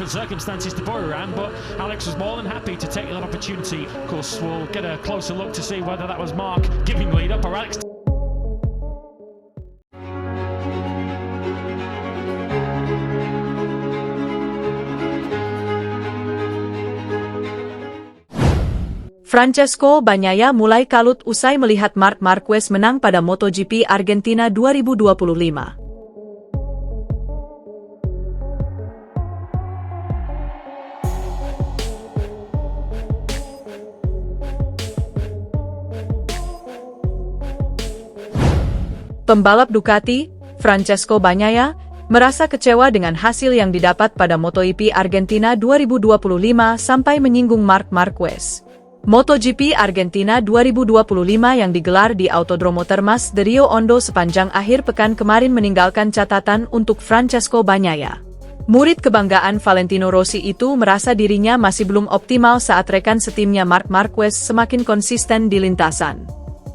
different circumstances to Boy around, but Alex was more than happy to take that opportunity. Of course, we'll get a closer look to see whether that was Mark giving the lead up or Alex. Francesco Bagnaia mulai kalut usai melihat Marc Marquez menang pada MotoGP Argentina 2025. Pembalap Ducati, Francesco Bagnaia, merasa kecewa dengan hasil yang didapat pada MotoGP Argentina 2025 sampai menyinggung Marc Marquez. MotoGP Argentina 2025 yang digelar di Autodromo Termas de Rio Hondo sepanjang akhir pekan kemarin meninggalkan catatan untuk Francesco Bagnaia. Murid kebanggaan Valentino Rossi itu merasa dirinya masih belum optimal saat rekan setimnya Marc Marquez semakin konsisten di lintasan.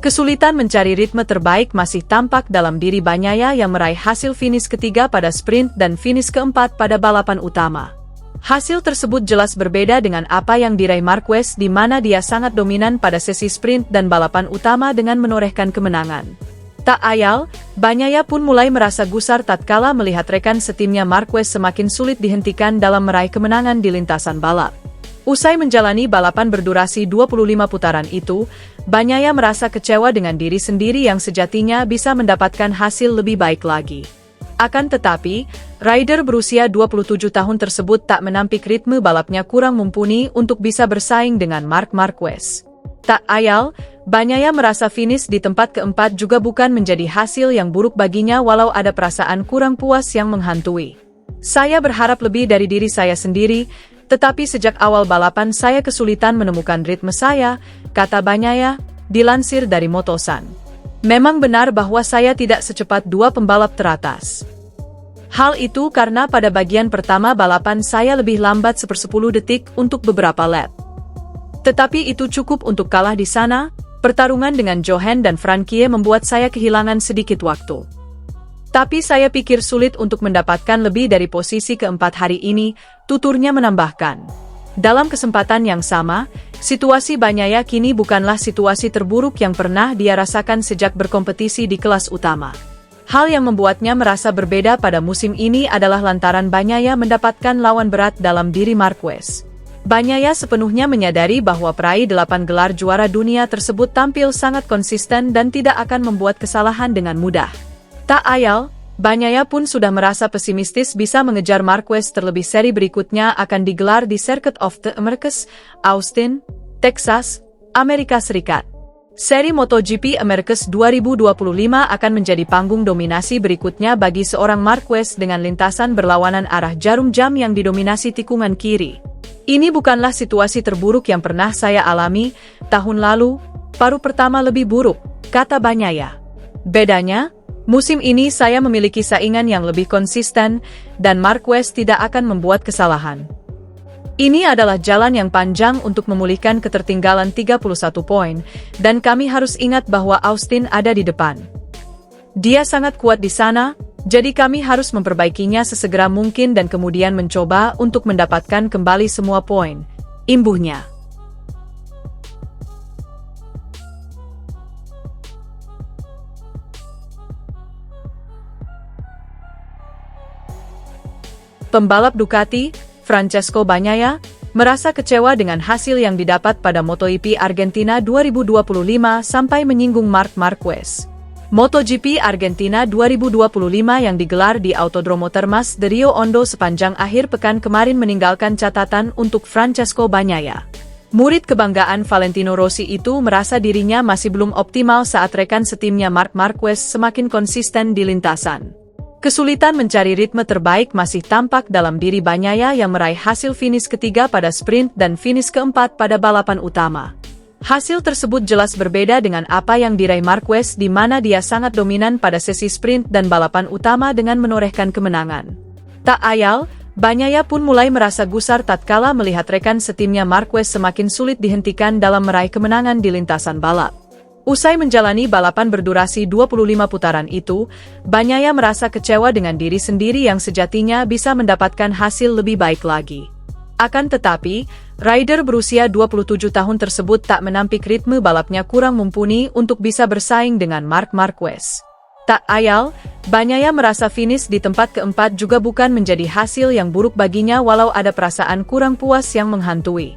Kesulitan mencari ritme terbaik masih tampak dalam diri Bagnaia yang meraih hasil finish ketiga pada sprint dan finish keempat pada balapan utama. Hasil tersebut jelas berbeda dengan apa yang diraih Marquez di mana dia sangat dominan pada sesi sprint dan balapan utama dengan menorehkan kemenangan. Tak ayal, Bagnaia pun mulai merasa gusar tatkala melihat rekan setimnya Marquez semakin sulit dihentikan dalam meraih kemenangan di lintasan balap. Usai menjalani balapan berdurasi 25 putaran itu, Bagnaia merasa kecewa dengan diri sendiri yang sejatinya bisa mendapatkan hasil lebih baik lagi. Akan tetapi, rider berusia 27 tahun tersebut tak menampik ritme balapnya kurang mumpuni untuk bisa bersaing dengan Marc Marquez. Tak ayal, Bagnaia merasa finish di tempat keempat juga bukan menjadi hasil yang buruk baginya walau ada perasaan kurang puas yang menghantui. Saya berharap lebih dari diri saya sendiri, tetapi sejak awal balapan saya kesulitan menemukan ritme saya, kata Bagnaia, dilansir dari Motosan. Memang benar bahwa saya tidak secepat dua pembalap teratas. Hal itu karena pada bagian pertama balapan saya lebih lambat 1/10 detik untuk beberapa lap. Tetapi itu cukup untuk kalah di sana. Pertarungan dengan Johan dan Frankie membuat saya kehilangan sedikit waktu. Tapi saya pikir sulit untuk mendapatkan lebih dari posisi keempat hari ini, tuturnya menambahkan. Dalam kesempatan yang sama, situasi Bagnaia kini bukanlah situasi terburuk yang pernah dia rasakan sejak berkompetisi di kelas utama. Hal yang membuatnya merasa berbeda pada musim ini adalah lantaran Bagnaia mendapatkan lawan berat dalam diri Marquez. Bagnaia sepenuhnya menyadari bahwa peraih 8 gelar juara dunia tersebut tampil sangat konsisten dan tidak akan membuat kesalahan dengan mudah. Tak ayal, Bagnaia pun sudah merasa pesimistis bisa mengejar Marquez terlebih seri berikutnya akan digelar di Circuit of the Americas, Austin, Texas, Amerika Serikat. Seri MotoGP Americas 2025 akan menjadi panggung dominasi berikutnya bagi seorang Marquez dengan lintasan berlawanan arah jarum jam yang didominasi tikungan kiri. Ini bukanlah situasi terburuk yang pernah saya alami tahun lalu, paruh pertama lebih buruk, kata Bagnaia. Bedanya, musim ini saya memiliki saingan yang lebih konsisten, dan Marquez tidak akan membuat kesalahan. Ini adalah jalan yang panjang untuk memulihkan ketertinggalan 31 poin, dan kami harus ingat bahwa Austin ada di depan. Dia sangat kuat di sana, jadi kami harus memperbaikinya sesegera mungkin dan kemudian mencoba untuk mendapatkan kembali semua poin, imbuhnya. Pembalap Ducati, Francesco Bagnaia, merasa kecewa dengan hasil yang didapat pada MotoGP Argentina 2025 sampai menyinggung Marc Marquez. MotoGP Argentina 2025 yang digelar di Autodromo Termas de Rio Hondo sepanjang akhir pekan kemarin meninggalkan catatan untuk Francesco Bagnaia. Murid kebanggaan Valentino Rossi itu merasa dirinya masih belum optimal saat rekan setimnya Marc Marquez semakin konsisten di lintasan. Kesulitan mencari ritme terbaik masih tampak dalam diri Bagnaia yang meraih hasil finish ketiga pada sprint dan finish keempat pada balapan utama. Hasil tersebut jelas berbeda dengan apa yang diraih Marquez di mana dia sangat dominan pada sesi sprint dan balapan utama dengan menorehkan kemenangan. Tak ayal, Bagnaia pun mulai merasa gusar tatkala melihat rekan setimnya Marquez semakin sulit dihentikan dalam meraih kemenangan di lintasan balap. Usai menjalani balapan berdurasi 25 putaran itu, Bagnaia merasa kecewa dengan diri sendiri yang sejatinya bisa mendapatkan hasil lebih baik lagi. Akan tetapi, rider berusia 27 tahun tersebut tak menampik ritme balapnya kurang mumpuni untuk bisa bersaing dengan Marc Marquez. Tak ayal, Bagnaia merasa finish di tempat keempat juga bukan menjadi hasil yang buruk baginya walau ada perasaan kurang puas yang menghantui.